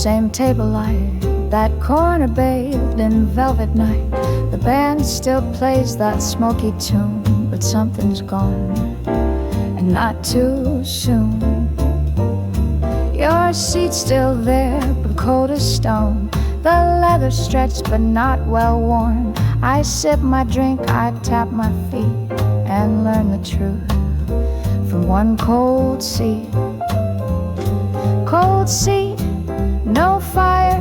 Same table light, that corner bathed in velvet night. The band still plays that smoky tune, but something's gone, and not too soon. Your seat's still there, but cold as stone. The leather stretched but not well worn. I sip my drink, I tap my feet, and learn the truth from one cold seat. Cold seat, no fire,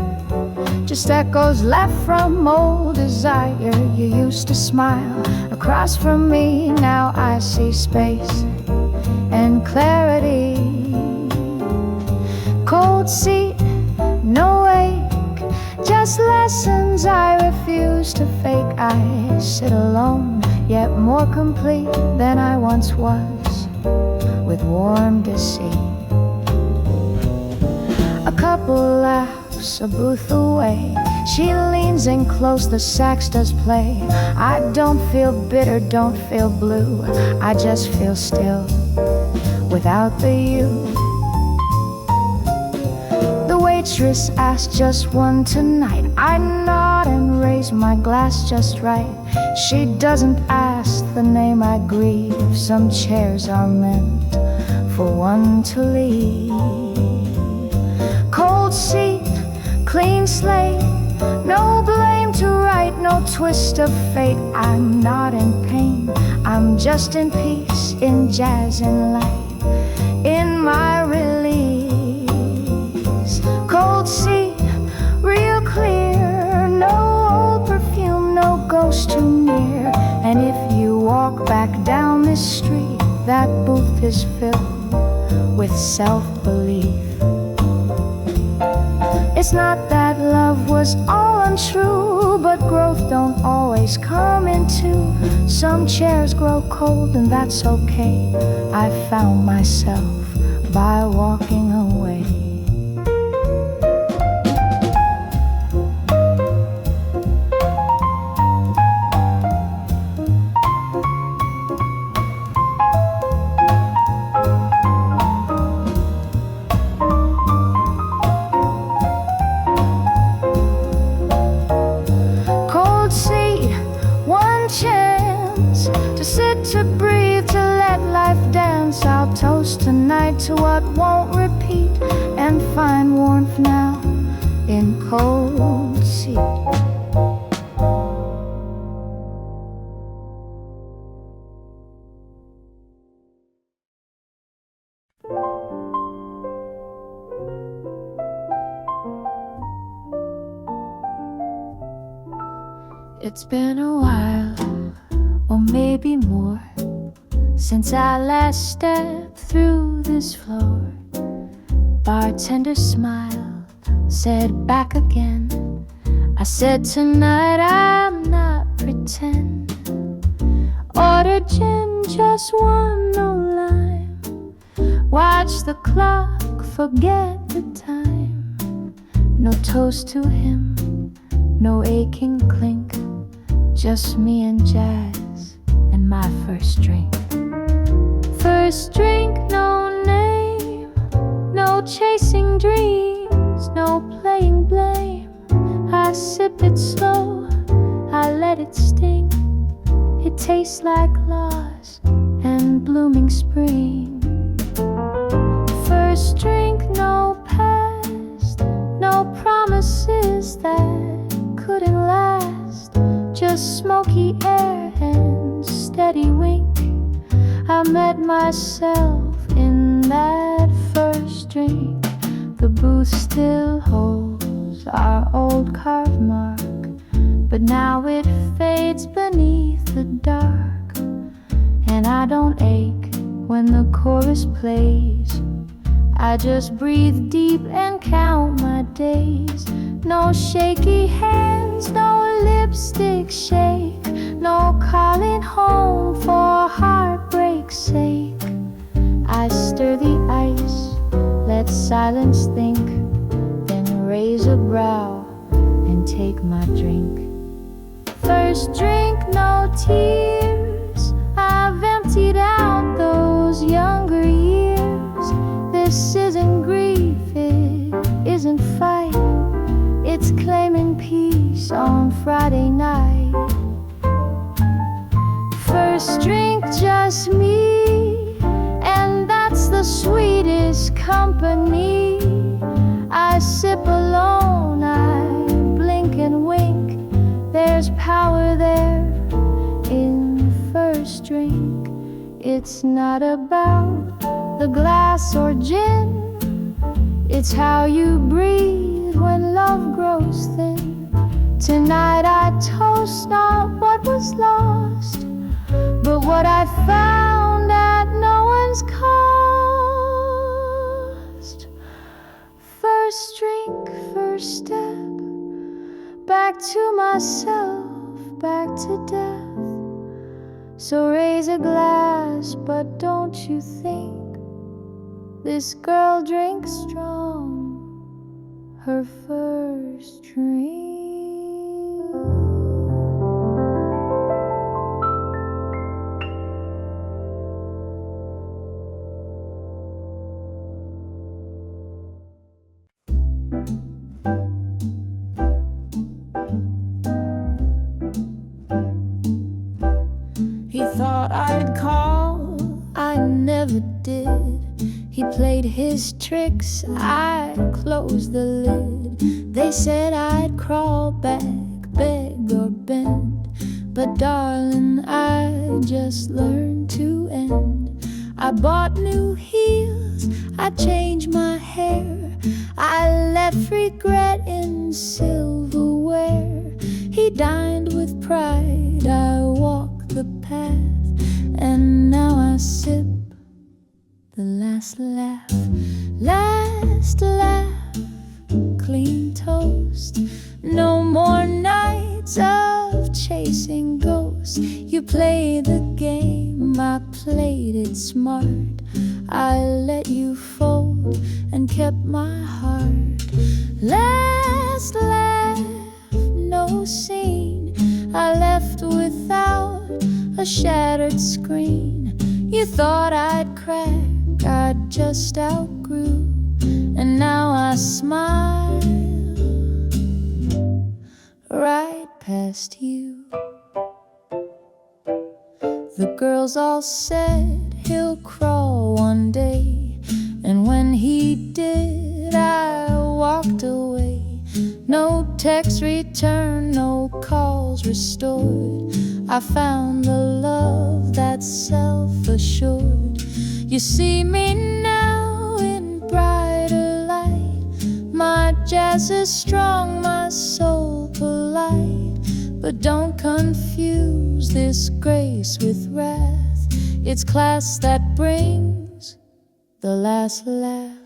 just echoes left from old desire. You used to smile across from me, now I see space and clarity. Cold seat, no ache, just lessons I refuse to fake. I sit alone, yet more complete than I once was, with warm deceit. A couple laughs a booth away. She leans in close, the sax does play. I don't feel bitter, don't feel blue, I just feel still without the you. The waitress asked just one tonight. I nod and raise my glass just right. She doesn't ask the name I grieve. Some chairs are meant for one to leave. Cold seat, clean slate, no blame to right, no twist of fate. I'm not in pain, I'm just in peace, in jazz and light, in my release. Cold seat, real clear, no old perfume, no ghost too near. And if you walk back down this street, that booth is filled with self-belief. It's not that love was all untrue, but growth don't always come in two. Some chairs grow cold and that's okay. I found myself by walking away. To breathe, to let life dance. I'll toast tonight to what won't repeat, and find warmth now in cold seat. It's been a while, or maybe more, since I last stepped through this floor. Bartender smiled, said back again. I said tonight I'm not pretend. Order gin, just one, no lime. Watch the clock, forget the time. No toast to him, no aching clink, just me and jazz and my first drink. First drink, no name, no chasing dreams, no playing blame. I sip it slow, I let it sting. It tastes like loss and blooming spring. First drink, no past, no promises that couldn't last. Just smoky air and steady wink. I met myself in that first drink. The booth still holds our old carved mark, but now it fades beneath the dark. And I don't ache when the chorus plays. I just breathe deep and count my days. No shaky hands, no lipstick shake, no calling home for heartbreak's sake. I stir the ice, let silence think, then raise a brow and take my drink. First drink, no tears, I've emptied out those younger years. This isn't grief, it isn't fight. It's claiming peace on Friday night. First drink, just me, and that's the sweetest company. I sip alone, I blink and wink. There's power there in first drink. It's not about the glass or gin, it's how you breathe when love grows thin. Tonight I toast not what was lost, but what I found at no one's cost. First drink, first step, back to myself, back to death. So raise a glass, but don't you think this girl drinks strong her first drink? He thought I'd call, I never did. He played his tricks, I closed the lid. They said I'd crawl back, beg or bend, but darling, I just learned to end. I bought new heels, I changed my hair, I left regret in silverware. He dined with pride, I walked the path, and now I sip the last laugh. Last laugh, clean toast. No more nights of chasing ghosts. You play the game, I played it smart. I let you fold and kept my heart. Last laugh, no scene. I left without a shattered screen. You thought I'd crack, I just outgrew, and now I smile right past you. The girls all said he'll crawl one day, and when he did, I walked away. No text returned, no calls restored. I found the love that's self-assured. You see me now in brighter light. My jazz is strong, my soul polite. But don't confuse this grace with wrath. It's class that brings the last laugh.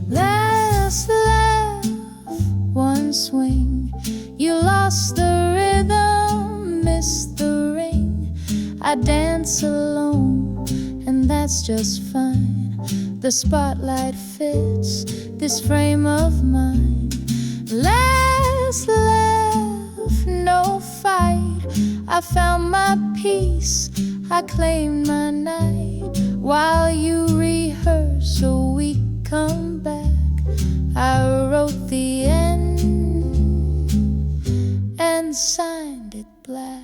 Last laugh, one swing. You lost the rhythm, missed the ring. I dance alone, and that's just fine. The spotlight fits this frame of mine. Last laugh, no fight. I found my peace, I claimed my night. While you rehearse so we come back, I wrote the end and signed it black.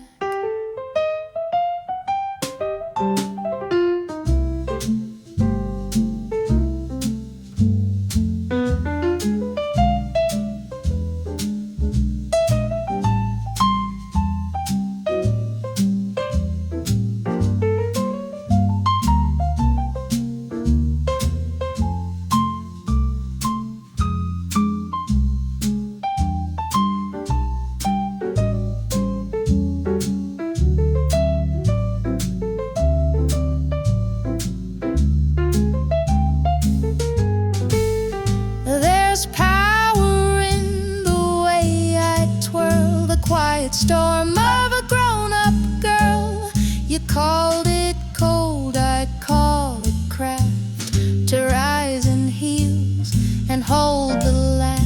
Storm of a grown-up girl. You called it cold, I call it craft. To rise in heels and hold the laugh.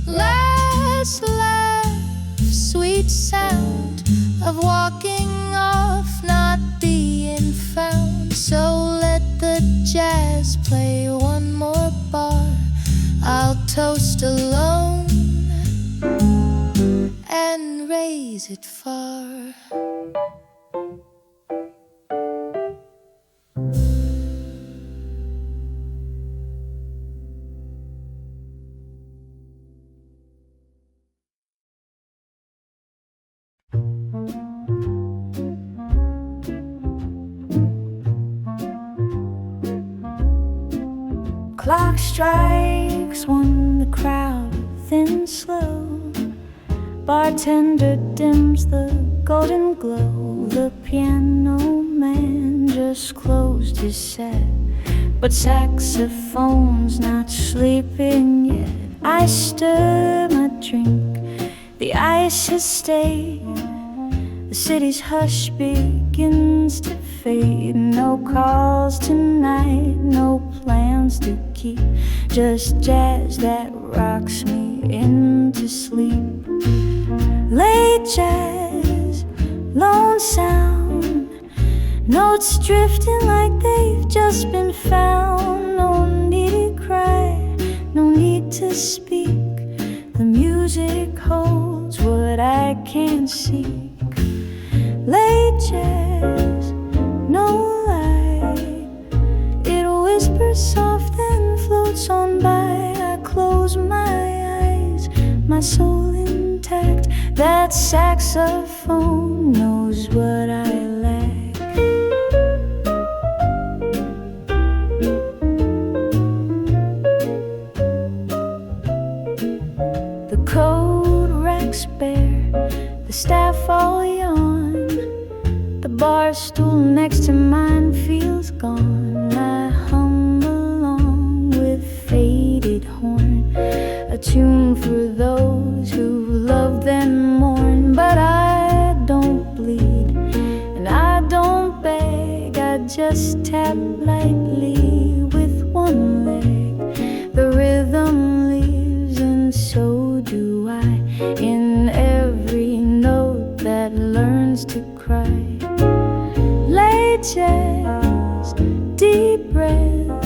Last laugh, sweet sound of walking off, not being found. So let the jazz play one more bar. I'll toast alone is it far? Clock strikes one, the crowd thins slow. Bartender dims the golden glow. The piano man just closed his set, but saxophone's not sleeping yet. I stir my drink, the ice has stayed. The city's hush begins to fade. No calls tonight, no plans to keep, just jazz that rocks me into sleep. Late jazz, lone sound, notes drifting like they've just been found. No need to cry, no need to speak. The music holds what I can't seek. Late jazz, no light, it whispers soft and floats on by. I close my eyes, my soul intact. That saxophone knows what I lack. The coat rack's bare, the staff all yawn. The bar stool next to mine feels gone. I hum along with faded horn, a tune for those who love and mourn. But I don't bleed and I don't beg, I just tap lightly with one leg. The rhythm leaves and so do I, in every note that learns to cry. Late jazz, deep breath,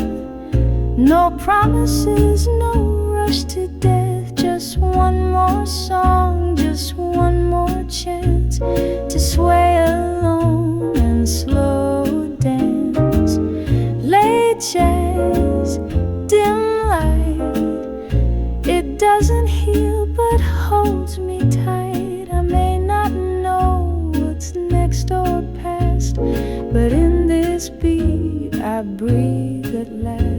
no promises, no rush to death. Just one more song, just one more chance to sway alone and slow dance. Late jazz, dim light, it doesn't heal but holds me tight. I may not know what's next or past, but in this beat I breathe at last.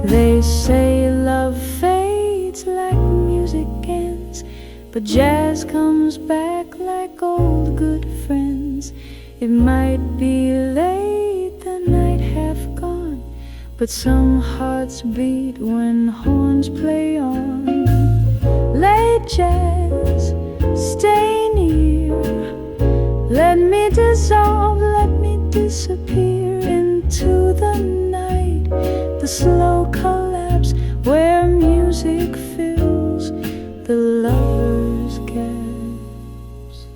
They say love fades like music ends, but jazz comes back like old good friends. It might be late, the night half gone, but some hearts beat when horns play on. Late jazz, stay near, let me dissolve, let me disappear into the night, the slow collapse where music fills the lover's gaps.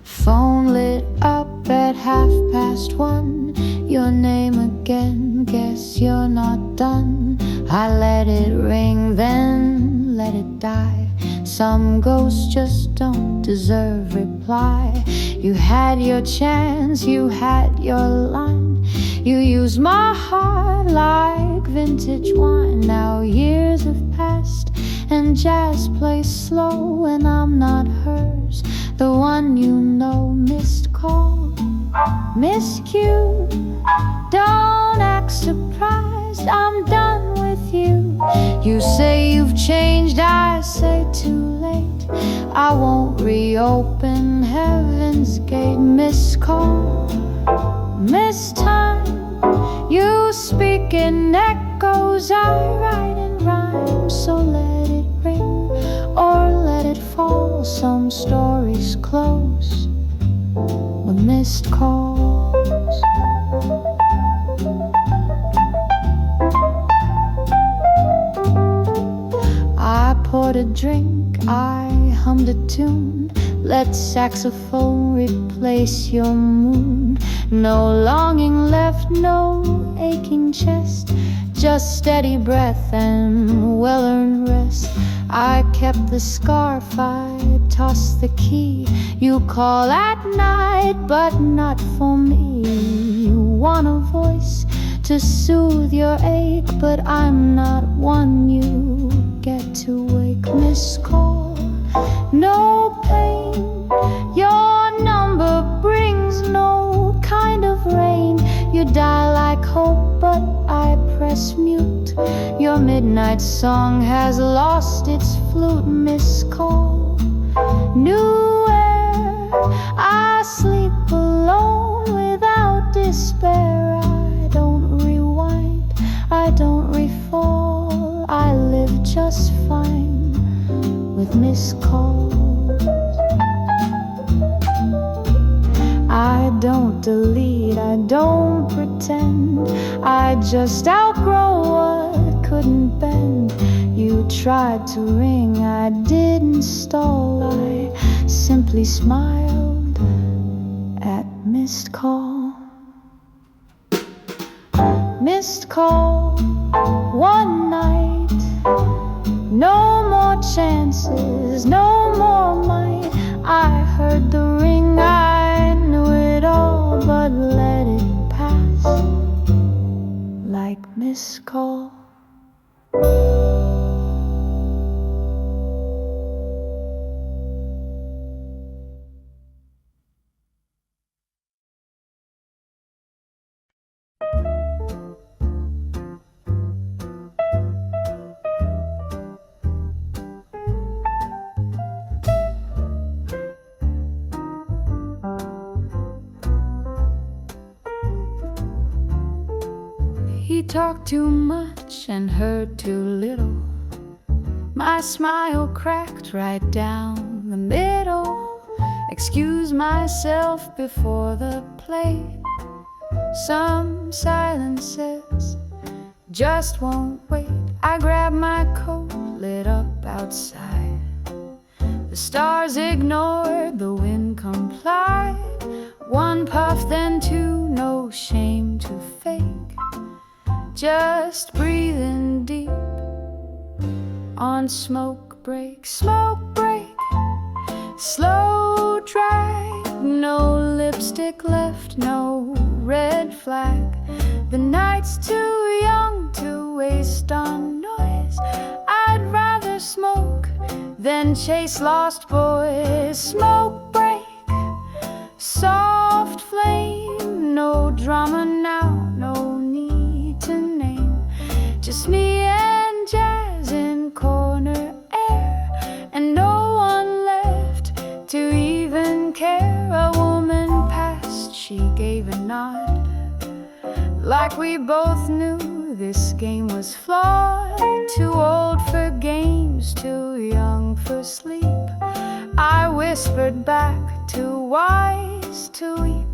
Phone lit up at 1:30. Your name again, guess you're not done. I let it ring, then let it die. Some ghosts just don't deserve reply. You had your chance, you had your line. You used my heart like vintage wine. Now years have passed and jazz plays slow, and I'm not hers, the one you know. Missed call, miscue, don't act surprised, I'm done with you. You say you've changed, I say too late. I won't reopen heaven's gate. Missed call, missed time, you speak in echoes, I write in rhyme. So let it ring or let it fall, some stories close, with missed calls. I poured a drink, I hummed a tune. Let saxophone replace your moon. No longing left, no aching chest, just steady breath and well-earned rest. I kept the scarf, I tossed the key. You call at night, but not for me. You want a voice to soothe your ache, but I'm not one you get to wake. Missed call, no pain. Your number brings no kind of rain. You die like hope, but I press mute. Your midnight song has lost its flute. Missed call, new air. I sleep alone without despair. I don't rewind, I don't refall. I live just fine with missed calls. I don't delete, I don't pretend. I just outgrow what couldn't bend. You tried to ring, I didn't stall. I simply smiled at missed call. Missed call, one night. No more chances, no more might. I heard the ring, I knew it all, but let it pass like missed call. He talked too much and heard too little. My smile cracked right down the middle. Excuse myself before the play. Some silences just won't wait. I grabbed my coat, lit up outside. The stars ignored, the wind complied. One puff, then two, no shame to fake. Just breathing deep on smoke break, slow drag. No lipstick left, no red flag. The night's too young to waste on noise. I'd rather smoke than chase lost boys. Smoke break, soft flame. No drama now, no need to name. Just me and jazz in corner air, and no one left to even care. A woman passed, she gave a nod, like we both knew this game was flawed. Too old for games, too young for sleep. I whispered back, too wise to weep.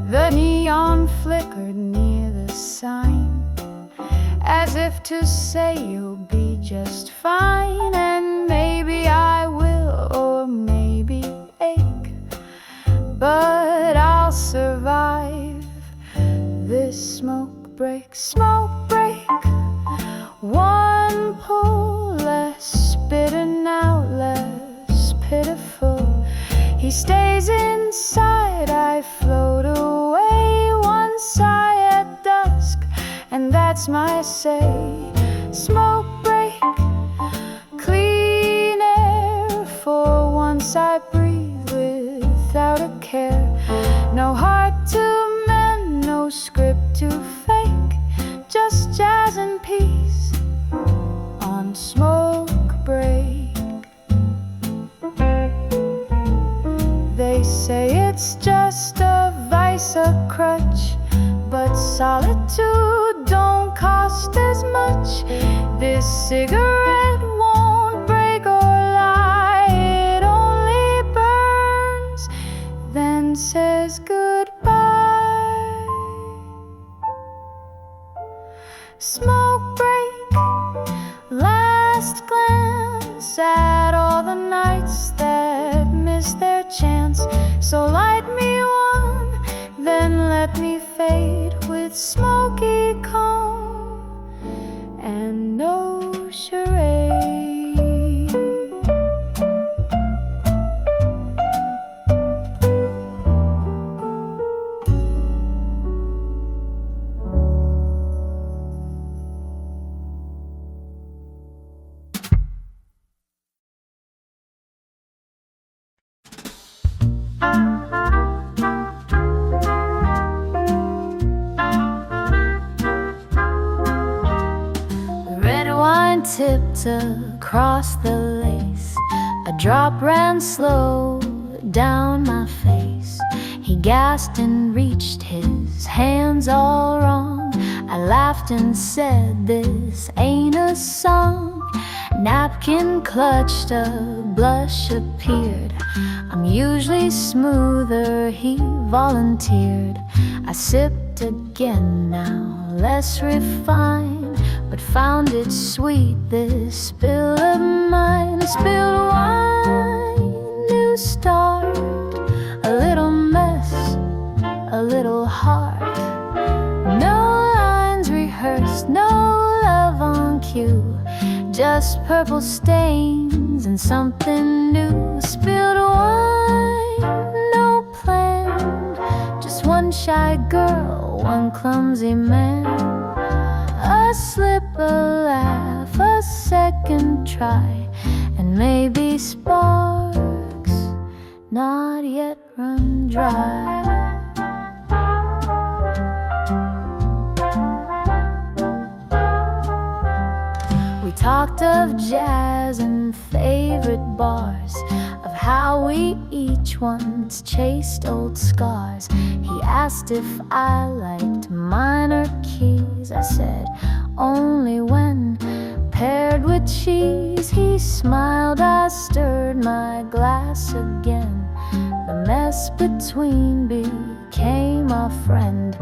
The neon flickered near the sign, as if to say you'll be just fine. And maybe I will, or maybe ache, but I'll survive this smoke break. Smoke break, one pull, less bitter now, less pitiful. He stays inside, I float away. One sigh at dusk, and that's my say. Smoke break, clean air. For once I breathe without a care. No heart to mend, no script to fake. Just jazz and peace on smoke break. They say it's just a vice, a crutch, but solitude don't cost as much. This cigarette won't break or lie, it only burns, then hands. So light me one, then let me fade with smoky calm and no charade. Tipped across the lace, a drop ran slow down my face. He gasped and reached his hands all wrong. I laughed and said, this ain't a song. Napkin clutched, a blush appeared. I'm usually smoother, he volunteered. I sipped again now, less refined, but found it sweet, this spill of mine. Spilled wine, new start, a little mess, a little heart. No lines rehearsed, no love on cue, just purple stains and something new. Spilled wine, no plan, just one shy girl, one clumsy man. A slip, a laugh, a second try, and maybe sparks not yet run dry. We talked of jazz and favorite bars, of how we each once chased old scars. He asked if I liked minor keys. I said, only when paired with cheese. He smiled, I stirred my glass again. The mess between became a friend,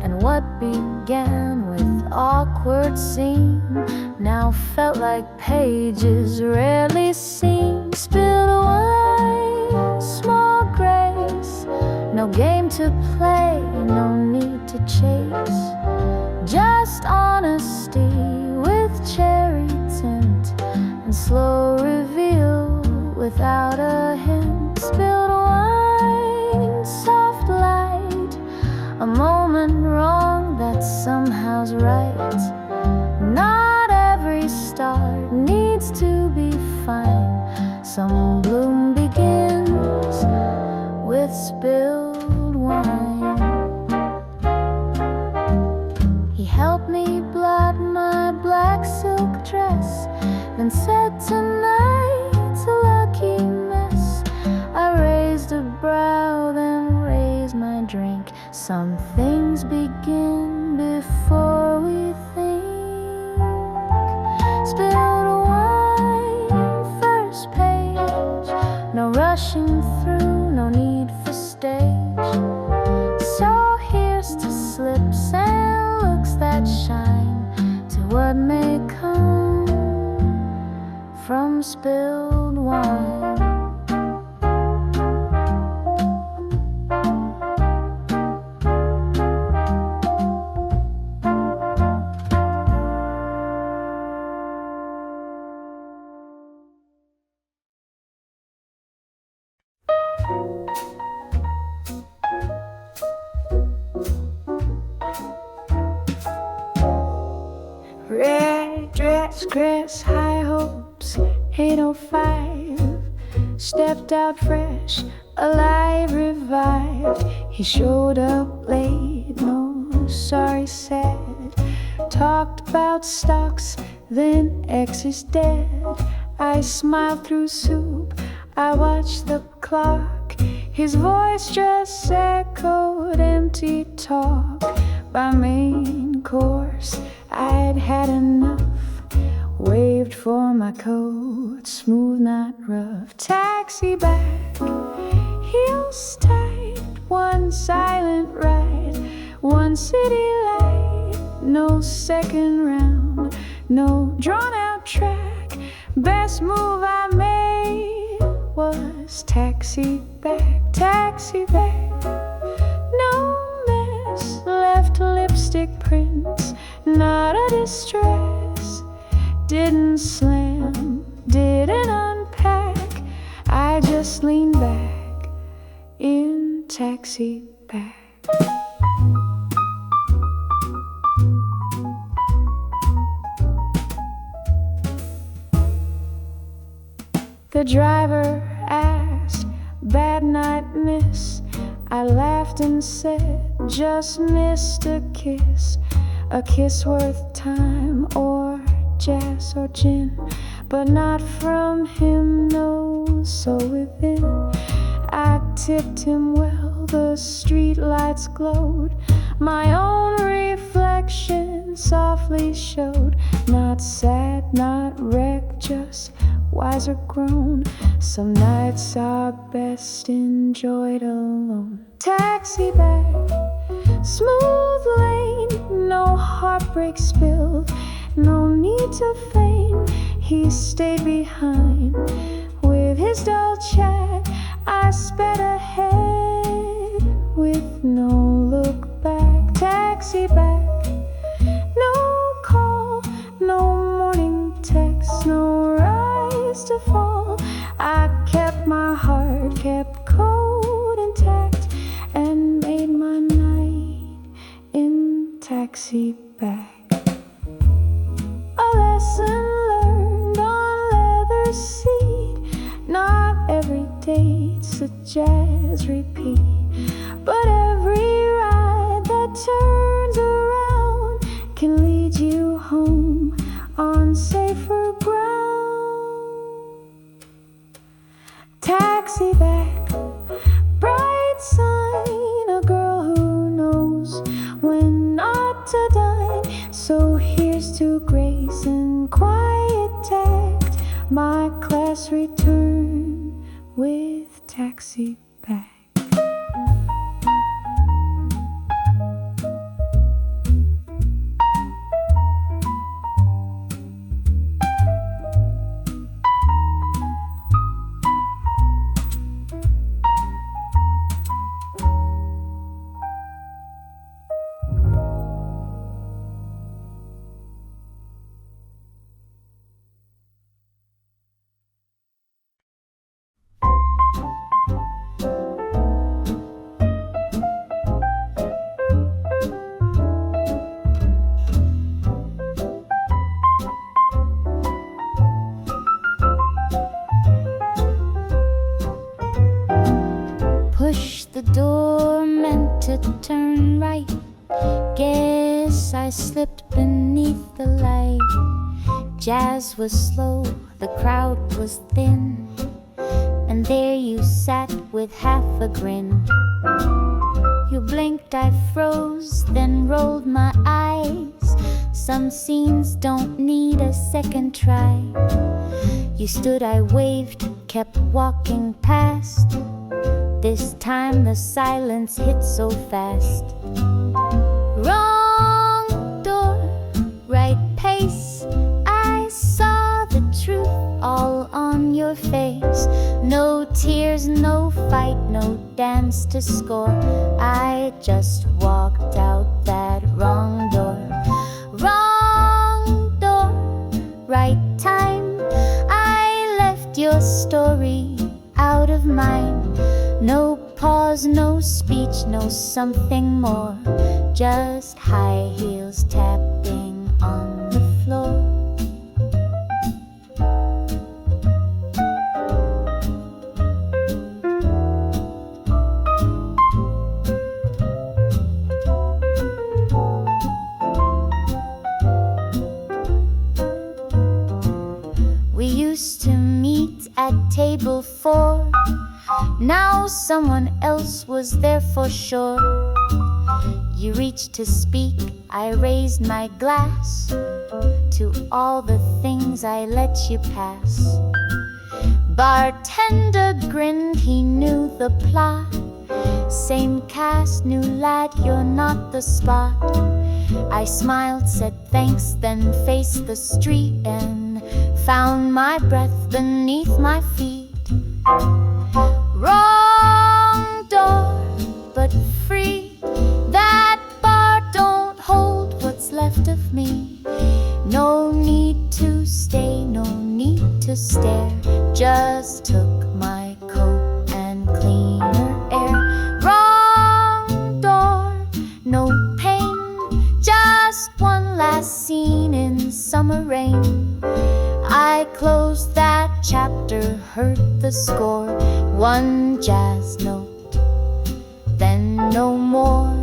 and what began with awkward scene now felt like pages rarely seen. Spilled wine, small grace, no game to play, no need to chase, just honesty with cherry tint and slow reveal without a hint. Spilled wine, soft light, a moment wrong that somehow's right. Not every start needs to be fine. Some bloom begins with spilled wine. He helped me blot my black silk dress, then said, tonight's a lucky mess. I raised a brow, then raised my drink. Some things begin before we think. Spilled wine, first page, no rushing through, no need for stage. So here's to slips and looks that shine, to what may come from spilled wine. Red dress, Chris, high hopes, 805. Stepped out fresh, alive, revived. He showed up late, no sorry said. Talked about stocks, then X is dead. I smiled through soup, I watched the clock. His voice just echoed empty talk. By main course, I'd had enough. Waved for my coat, smooth, not rough. Taxi back, heels tight. One silent ride, one city light. No second round, no drawn out track. Best move I made was taxi back. taxi back. No mess, left lipstick prints, not a distress. Didn't slam, didn't unpack. I just leaned back in taxi back. The driver asked, "Bad night, miss?" I laughed and said, "Just missed a kiss worth time, or jazz or gin, but not from him, no." So within, I tipped him well, the street lights glowed. My own reflection softly showed, not sad, not wrecked, just wiser grown. Some nights are best enjoyed alone. Taxi back, smooth lane, no heartbreak spilled, no need to feign. He stayed behind with his dull chat. I sped ahead with no look back. Taxi back, no call, no morning text, no rise to fall. I kept my heart, kept code intact, and made my night in taxi back. A lesson learned on leather seat. Not every date's a jazz repeat, but every ride that turns around can lead you home on safer ground. Taxi back, bright sign, a girl who knows when not to dine. So here's to grace and quiet tact. My class return with taxi back. Push the door, meant to turn right. Guess I slipped beneath the light. Jazz was slow, the crowd was thin, and there you sat with half a grin. You blinked, I froze, then rolled my eyes. Some scenes don't need a second try. You stood, I waved, kept walking past. This time the silence hit so fast. Wrong door, right pace. I saw the truth all on your face. No tears, no fight, no dance to score. I just walked out that wrong door. Wrong door, right time. I left your story out of mine. No pause, no speech, no something more. Just high heels tapping on the floor. We used to meet at table 4. Now someone else was there for sure. You reached to speak, I raised my glass to all the things I let you pass. Bartender grinned, he knew the plot. Same cast, new lad, you're not the spot. I smiled, said thanks, then faced the street and found my breath beneath my feet. Wrong door, one jazz note, then no more.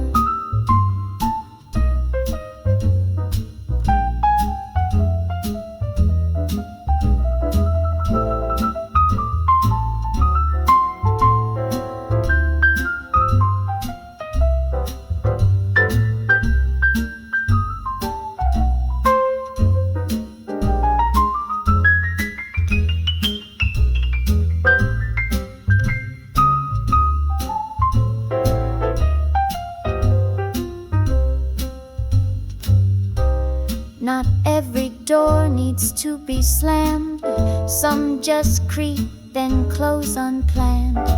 Not every door needs to be slammed. Some just creak, then close unplanned.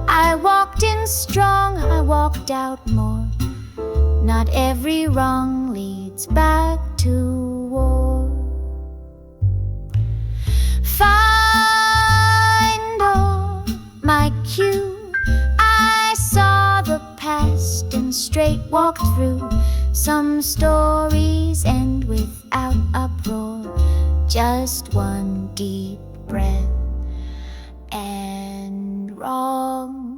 I walked in strong, I walked out more. Not every wrong leads back to war. Find all my cue. I saw the past and straight walked through. Some stories end without uproar, just one deep breath and wrong